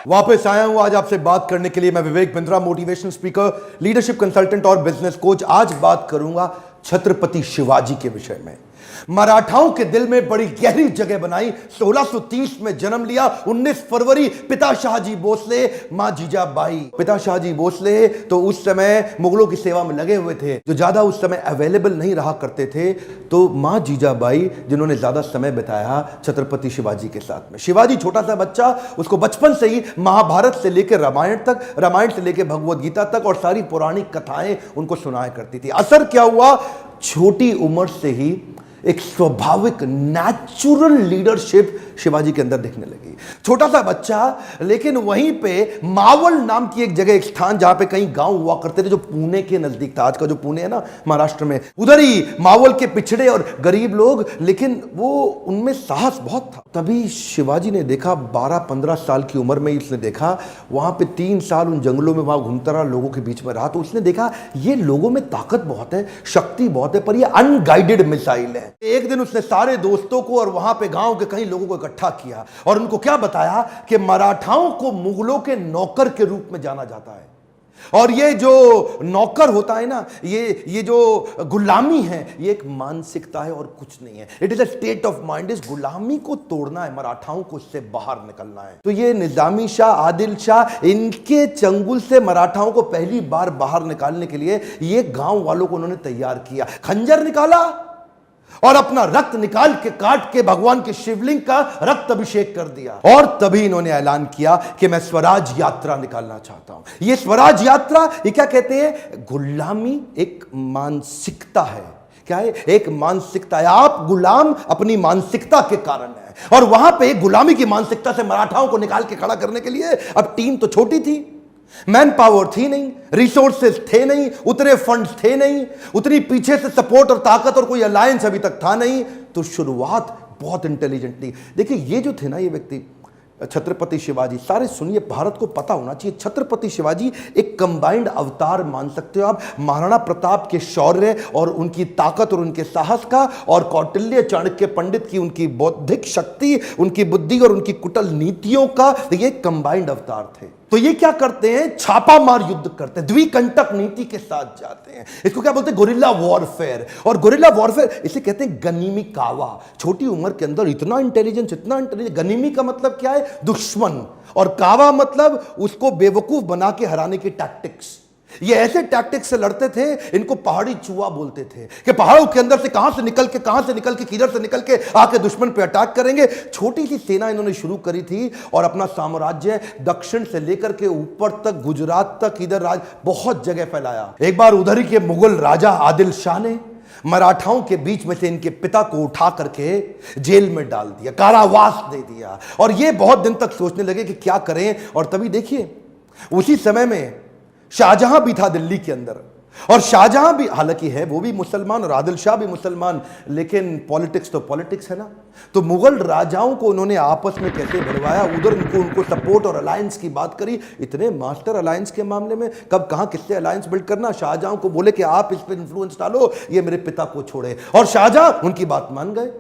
वापस आया हूं आज आपसे बात करने के लिए। मैं Vivek Bindra, motivational speaker, leadership consultant और बिजनेस कोच। आज बात करूंगा छत्रपति शिवाजी के विषय में। मराठाओं के दिल में बड़ी गहरी जगह बनाई। 1630 में जन्म लिया। 19 फरवरी पिता शाहजी भोसले, मां जीजाबाई। पिता शाहजी भोसले तो उस समय मुगलों की सेवा में लगे हुए थे, जो ज्यादा उस समय अवेलेबल नहीं रहा करते थे। तो मां जीजाबाई जिन्होंने ज्यादा समय बिताया छत्रपति शिवाजी के साथ में। शिवाजी छोटा सा बच्चा, उसको बचपन से ही महाभारत से लेकर रामायण तक, रामायण से लेकर भगवत गीता तक और सारी पौराणिक कथाएं उनको सुनाया करती थी। असर क्या हुआ, छोटी उम्र से ही एक स्वाभाविक नेचुरल लीडरशिप शिवाजी के अंदर दिखने लगी। छोटा सा बच्चा, लेकिन वहीं पे मावल नाम की एक जगह, एक स्थान जहां पे कई गांव हुआ करते थे, जो पुणे के नजदीक था। आज का जो पुणे है ना महाराष्ट्र में, उधर ही मावल के पिछड़े और गरीब लोग, लेकिन वो उनमें साहस बहुत था। तभी शिवाजी ने देखा, 12-15 साल की उम्र में उसने देखा, वहां पे 3 साल उन जंगलों में वहां घूमता रहा, लोगों के बीच में रहा। तो उसने देखा ये लोगों में ताकत बहुत है, शक्ति बहुत है, पर ये अनगाइडेड मिसाइल है। एक दिन उसने सारे दोस्तों को और वहां पे गांव के कई लोगों को इकट्ठा किया और उनको क्या बताया कि मराठाओं को मुगलों के नौकर के रूप में जाना जाता है। और ये जो नौकर होता है ना, ये जो गुलामी है, ये एक मानसिकता है और कुछ नहीं है। It is a state of mind. इस गुलामी को तोड़ना है, मराठाओं को इससे बाहर निकलना है। तो ये निजामी शाह, आदिल शाह, इनके चंगुल से मराठाओं को पहली बार बाहर निकालने के लिए ये गांव वालों को उन्होंने तैयार किया। खंजर निकाला और अपना रक्त निकाल के काट के भगवान के शिवलिंग का रक्त अभिषेक कर दिया। और तभी इन्होंने ऐलान किया कि मैं स्वराज यात्रा निकालना चाहता हूं। ये स्वराज यात्रा, ये क्या कहते हैं, गुलामी एक मानसिकता है। क्या है? एक मानसिकता है। आप गुलाम अपनी मानसिकता के कारण है। और वहां पे गुलामी की मानसिकता से मराठाओं को निकाल के खड़ा करने के लिए, अब टीम तो छोटी थी, मैन पावर थी नहीं, रिसोर्सेज थे नहीं, उतने फंड्स थे नहीं, उतनी पीछे से सपोर्ट और ताकत और कोई अलायंस अभी तक था नहीं। तो शुरुआत बहुत इंटेलिजेंटली, देखिए ये जो थे ना, ये व्यक्ति छत्रपति शिवाजी, सारे सुनिए, भारत को पता होना चाहिए, छत्रपति शिवाजी एक कंबाइंड अवतार मान सकते हो आप, महाराणा प्रताप के शौर्य और उनकी ताकत और उनके साहस का, और कौटिल्य चाणक्य पंडित की उनकी बौद्धिक शक्ति, उनकी बुद्धि और उनकी कुटिल नीतियों का, ये कंबाइंड अवतार थे। तो ये क्या करते हैं, छापा मार युद्ध करते हैं, द्विकंटक नीति के साथ जाते हैं। इसको क्या बोलते हैं, गोरिल्ला वॉरफेयर। और गोरिल्ला वॉरफेयर इसे कहते हैं गनीमी कावा। छोटी उम्र के अंदर इतना इंटेलिजेंस, इतना इंटेलिजेंस। गनीमी का मतलब क्या है, दुश्मन, और कावा मतलब उसको बेवकूफ बना के हराने की टैक्टिक्स। ये ऐसे टैक्टिक्स से लड़ते थे, इनको पहाड़ी चूहा बोलते थे, कि पहाड़ों के अंदर से कहां से निकल के किधर से निकल के आके दुश्मन पे अटैक करेंगे। छोटी सी सेना इन्होंने शुरू करी थी और अपना साम्राज्य दक्षिण से लेकर के ऊपर तक, गुजरात तक, इधर बहुत जगह फैलाया। एक बार उधर ही के मुगल राजा आदिल शाह ने मराठाओं के बीच में से इनके पिता को उठा करके जेल में डाल दिया, कारावास दे दिया। और ये बहुत दिन तक सोचने लगे कि क्या करें। और तभी देखिए, उसी समय में शाहजहां भी था दिल्ली के अंदर, और शाहजहां भी हालांकि है वो भी मुसलमान और आदिल शाह भी मुसलमान, लेकिन पॉलिटिक्स तो पॉलिटिक्स है ना। तो मुगल राजाओं को उन्होंने आपस में कैसे भिड़वाया, उधर उनको सपोर्ट और अलायंस की बात करी। इतने मास्टर अलायंस के मामले में, कब कहां किससे अलायंस बिल्ड करना। शाहजहां को बोले कि आप इस पर इंफ्लुएंस डालो, ये मेरे पिता को छोड़े, और शाहजहां उनकी बात मान गए।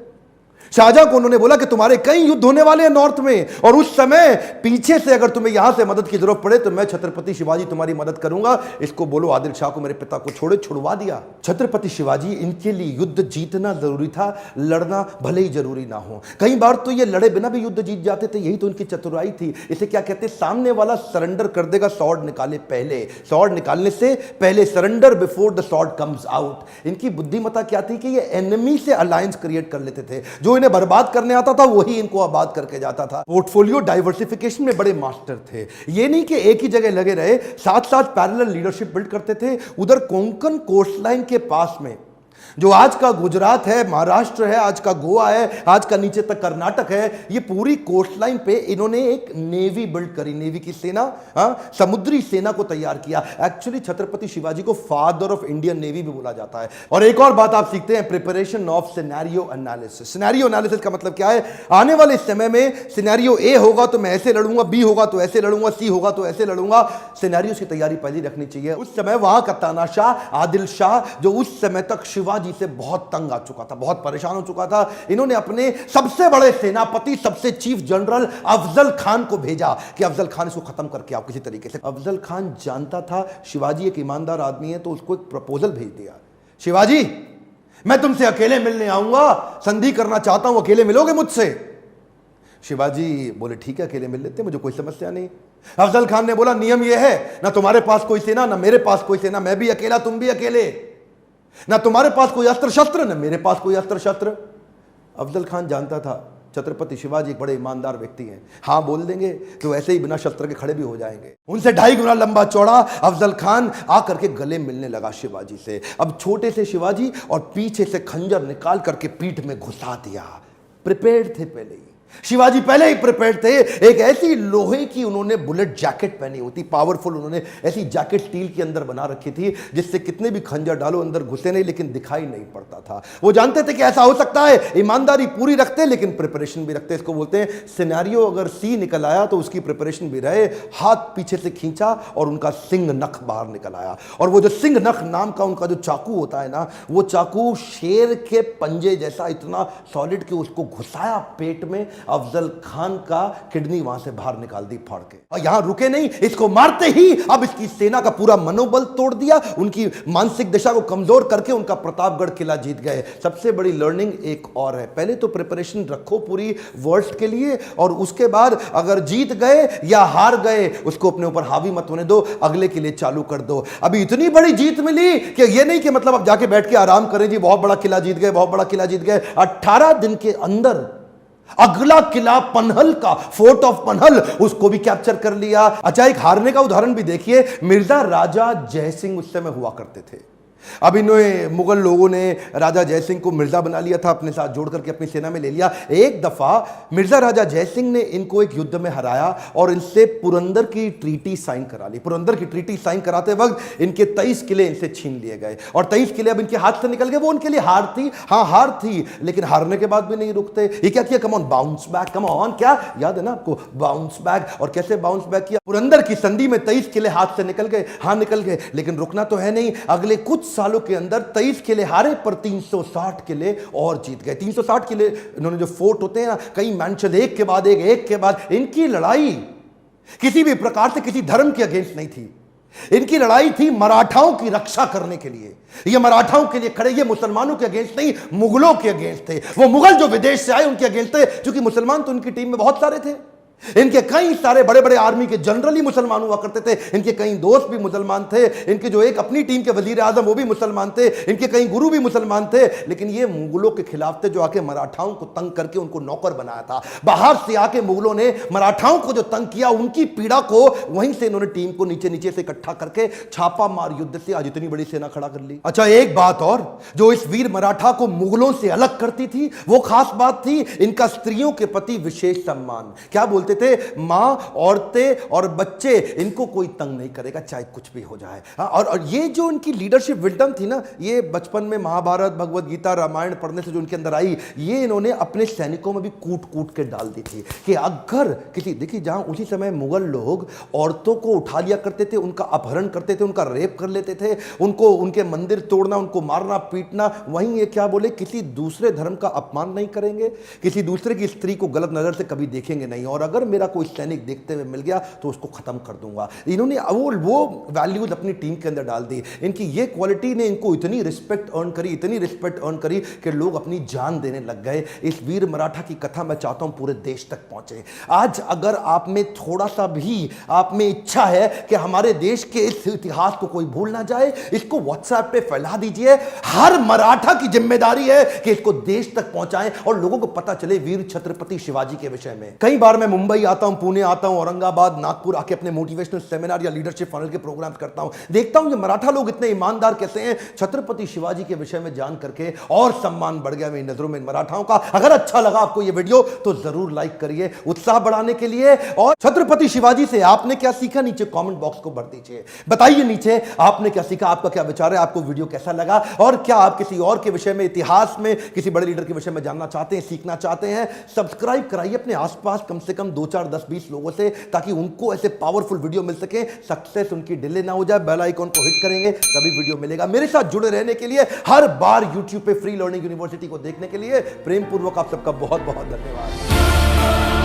शाहजहां को उन्होंने बोला कि तुम्हारे कई युद्ध होने वाले हैं नॉर्थ में, और उस समय पीछे से अगर तुम्हें यहां से मदद की जरूरत पड़े तो मैं छत्रपति शिवाजी तुम्हारी मदद करूंगा। इसको बोलो आदिल शाह को मेरे पिता को छोड़े। छुड़वा दिया। छत्रपति शिवाजी, इनके लिए युद्ध जीतना जरूरी था, लड़ना भले ही जरूरी ना हो। कई बार तो ये लड़े बिना भी युद्ध जीत जाते थे, यही तो इनकी चतुराई थी। इसे क्या कहते हैं, सामने वाला सरेंडर कर देगा स्वॉर्ड निकाले पहले, स्वॉर्ड निकालने से पहले, surrender before the sword comes out. इनकी बुद्धिमत्ता क्या थी कि ये एनिमी से अलायंस क्रिएट कर लेते थे। जो इन्हें बर्बाद करने आता था वही इनको आबाद करके जाता था। पोर्टफोलियो डाइवर्सिफिकेशन में बड़े मास्टर थे। ये नहीं कि एक ही जगह लगे रहे, साथ साथ पैरेलल लीडरशिप बिल्ड करते थे। उधर कोंकण कोस्टलाइन के पास में, जो आज का गुजरात है, महाराष्ट्र है, आज का गोवा है, आज का नीचे तक कर्नाटक है, ये पूरी कोस्टलाइन पे इन्होंने एक नेवी बिल्ड करी, नेवी की सेना, समुद्री सेना को तैयार किया। एक्चुअली छत्रपति शिवाजी को फादर ऑफ इंडियन नेवी भी बोला जाता है। और एक और बात आप सीखते हैं, preparation of scenario analysis. Scenario analysis का मतलब क्या है, आने वाले समय में सिनेरियो ए होगा तो मैं ऐसे लड़ूंगा, बी होगा तो ऐसे लड़ूंगा, सी होगा तो ऐसे लड़ूंगा। सिनेरियो की तैयारी पहले रखनी चाहिए। उस समय वहां का तानाशाह आदिल शाह, जो उस समय तक शिवाजी से बहुत तंग आ चुका था, बहुत परेशान हो चुका था। इन्होंने अपने सबसे बड़े सेनापति, सबसे चीफ जनरल अफजल खान को भेजा कि अफजल खान इसको खत्म करके आओ किसी तरीके से। अफजल खान जानता था शिवाजी एक ईमानदार आदमी है, तो उसको एक प्रपोजल भेज दिया, शिवाजी मैं तुमसे अकेले मिलने आऊंगा, संधि करना चाहता हूं, अकेले मिलोगे मुझसे? शिवाजी बोले ठीक है, अकेले मिल लेते, मुझे कोई समस्या नहीं। अफजल खान ने बोला नियम यह है, ना तुम्हारे पास कोई सेना, ना मेरे पास कोई सेना, मैं भी अकेला, तुम भी अकेले, ना तुम्हारे पास कोई अस्त्र शस्त्र, ना मेरे पास कोई अस्त्र शस्त्र। अफजल खान जानता था छत्रपति शिवाजी एक बड़े ईमानदार व्यक्ति हैं, हां बोल देंगे तो ऐसे ही बिना शस्त्र के खड़े भी हो जाएंगे। उनसे 2.5 गुना लंबा चौड़ा अफजल खान आकर के गले मिलने लगा शिवाजी से। अब छोटे से शिवाजी और पीछे से खंजर निकाल करके पीठ में घुसा दिया। प्रिपेयर्ड थे पहले ही, शिवाजी पहले ही प्रिपेयर्ड थे। एक ऐसी लोहे की उन्होंने बुलेट जैकेट पहनी होती, पावरफुल, उन्होंने ऐसी जैकेट स्टील के अंदर बना रखी थी जिससे कितने भी खंजर डालो अंदर घुसे नहीं, लेकिन दिखाई नहीं पड़ता था। वो जानते थे कि ऐसा हो सकता है, ईमानदारी पूरी रखते लेकिन प्रिपरेशन भी रखते। इसको बोलते हैं सिनेरियो अगर सी निकल आया तो उसकी प्रिपरेशन भी रहे। हाथ पीछे से खींचा और उनका सिंह नख बाहर निकल आया, और वो जो सिंह नख नाम का उनका जो चाकू होता है ना, वो चाकू शेर के पंजे जैसा इतना सॉलिड कि उसको घुसाया पेट में। अफजल खान का किडनी वहां से बाहर निकाल दी फाड़ के, और यहां रुके नहीं, इसको मारते ही अब इसकी सेना का पूरा मनोबल तोड़ दिया, उनकी मानसिक दिशा को कमजोर करके उनका प्रतापगढ़ किला जीत गए। सबसे बड़ी लर्निंग एक और है, पहले तो प्रिपरेशन रखो पूरी वर्स्ट के लिए, और उसके बाद अगर जीत गए या हार गए उसको अपने ऊपर हावी मत होने दो, अगले के लिए चालू कर दो। अभी इतनी बड़ी जीत मिली कि ये नहीं कि मतलब अब जाके बैठ के आराम करें जी, बहुत बड़ा किला जीत गए, बहुत बड़ा किला जीत गए। 18 दिन के अंदर अगला किला पनहल का, फोर्ट ऑफ पनहल, उसको भी कैप्चर कर लिया। अच्छा, एक हारने का उदाहरण भी देखिए, मिर्जा राजा जयसिंह उस समय हुआ करते थे। अब इन्होंने मुगल लोगों ने राजा जयसिंह को मिर्जा बना लिया था, अपने साथ जोड़ करके अपनी सेना में ले लिया। एक दफा मिर्जा राजा जयसिंह ने इनको एक युद्ध में हराया और इनसे पुरंदर की ट्रीटी साइन करा ली। पुरंदर की ट्रीटी साइन कराते वक्त इनके 23 किले इनसे छीन लिए गए, और 23 किले अब इनके हाथ से निकल गए। वो उनके लिए हार थी, हाँ हार थी, लेकिन हारने के बाद भी नहीं रुकते। ये क्या किया, come on bounce back, come on, क्या याद है ना आपको, बाउंस बैक। और कैसे बाउंस बैक किया, पुरंदर की संधि में 23 किले हाथ से निकल गए, हाँ निकल गए, लेकिन रुकना तो है नहीं। अगले कुछ सालों के अंदर 23 किले हारे पर 360 किले और जीत गए। 360 किले इन्होंने जो फोर्ट होते हैं ना, कई मैंशन, एक के बाद एक के बाद। इनकी लड़ाई किसी भी प्रकार से किसी धर्म के अगेंस्ट नहीं थी, इनकी लड़ाई थी मराठाओं की रक्षा करने के लिए। ये मराठाओं के लिए खड़े, ये मुसलमानों के अगेंस्ट नहीं, मुगलों के अगेंस्ट थे। वो मुगल जो विदेश से आए उनके अगेंस्ट थे, क्योंकि मुसलमान तो उनकी टीम में बहुत सारे थे। इनके कई सारे बड़े बड़े आर्मी के जनरल ही मुसलमान हुआ करते थे, इनके कई दोस्त भी मुसलमान थे, इनके जो एक अपनी टीम के वजीर आजम वो भी मुसलमान थे, इनके कई गुरु भी मुसलमान थे। लेकिन ये मुगलों के खिलाफ थे जो आके मराठाओं को तंग करके उनको नौकर बनाया था। बाहर से आके मुगलों ने मराठाओं को जो तंग किया, उनकी पीड़ा को वहीं से इन्होंने टीम को नीचे नीचे से इकट्ठा करके छापा मार युद्ध से आज इतनी बड़ी सेना खड़ा कर ली। अच्छा, एक बात और जो इस वीर मराठा को मुगलों से अलग करती थी, वो खास बात थी इनका स्त्रियों के प्रति विशेष सम्मान। क्या बोलते थे, मां, औरतें और बच्चे, इनको कोई तंग नहीं करेगा चाहे कुछ भी हो जाए। और ये जो इनकी लीडरशिप विजडम थी ना, ये बचपन में महाभारत, भगवत गीता, रामायण पढ़ने से जो उनके अंदर आई, ये इन्होंने अपने सैनिकों में भी कूट कूट के डाल दी थी कि अगर किसी, देखिए जहां उसी समय मुगल लोग औरतों को उठा लिया करते थे, उनका अपहरण करते थे, उनका रेप कर लेते थे, उनको उनके मंदिर तोड़ना, उनको मारना पीटना, वहीं ये क्या बोले, किसी दूसरे धर्म का अपमान नहीं करेंगे, किसी दूसरे की स्त्री को गलत नजर से कभी देखेंगे नहीं, और अगर मेरा कोई सैनिक देखते हुए मिल गया तो उसको खत्म कर दूंगा। इन्होंने वो वैल्यूज अपनी टीम के अंदर डाल दी। इनकी ये क्वालिटी ने इनको इतनी रिस्पेक्ट अर्न करी, इतनी रिस्पेक्ट अर्न करी कि लोग अपनी जान देने लग गए। इस वीर मराठा की कथा मैं चाहता हूं पूरे देश तक पहुंचे। आज अगर आप में थोड़ा सा भी आप में इच्छा है कि हमारे देश के इस इतिहास को कोई भूल ना जाए, इसको व्हाट्सएप पे फैला दीजिए। हर मराठा की जिम्मेदारी है कि इसको देश तक पहुंचाएं और लोगों को पता चले वीर छत्रपति शिवाजी के विषय में। कई बार मैं मुंबई आता हूं, पुणे आता हूं, औरंगाबाद, नागपुर आके अपने मोटिवेशनल सेमिनार या लीडरशिप फनल के प्रोग्राम्स करता हूं, देखता हूं कि मराठा लोग इतने ईमानदार कैसे हैं। छत्रपति शिवाजी के विषय में जान करके और सम्मान बढ़ गया मेरी नजरों में मराठाओं का। अगर अच्छा लगा आपको ये वीडियो तो जरूर लाइक करिए उत्साह बढ़ाने के लिए। और छत्रपति शिवाजी से आपने क्या सीखा, नीचे कमेंट बॉक्स को भर दीजिए, बताइए नीचे आपने क्या सीखा, आपका क्या विचार है, आपको वीडियो कैसा लगा, और क्या आप किसी और के विषय में, इतिहास में किसी बड़े लीडर के विषय में जानना चाहते हैं, सीखना चाहते हैं। सब्सक्राइब कराइए, अपने आसपास कम से कम दो चार 10-20 लोगों से, ताकि उनको ऐसे पावरफुल वीडियो मिल सके, सक्सेस उनकी डिले ना हो जाए। बेल आइकॉन को हिट करेंगे तभी वीडियो मिलेगा। मेरे साथ जुड़े रहने के लिए, हर बार यूट्यूब पे फ्री लर्निंग यूनिवर्सिटी को देखने के लिए प्रेम पूर्वक आप सबका बहुत बहुत धन्यवाद।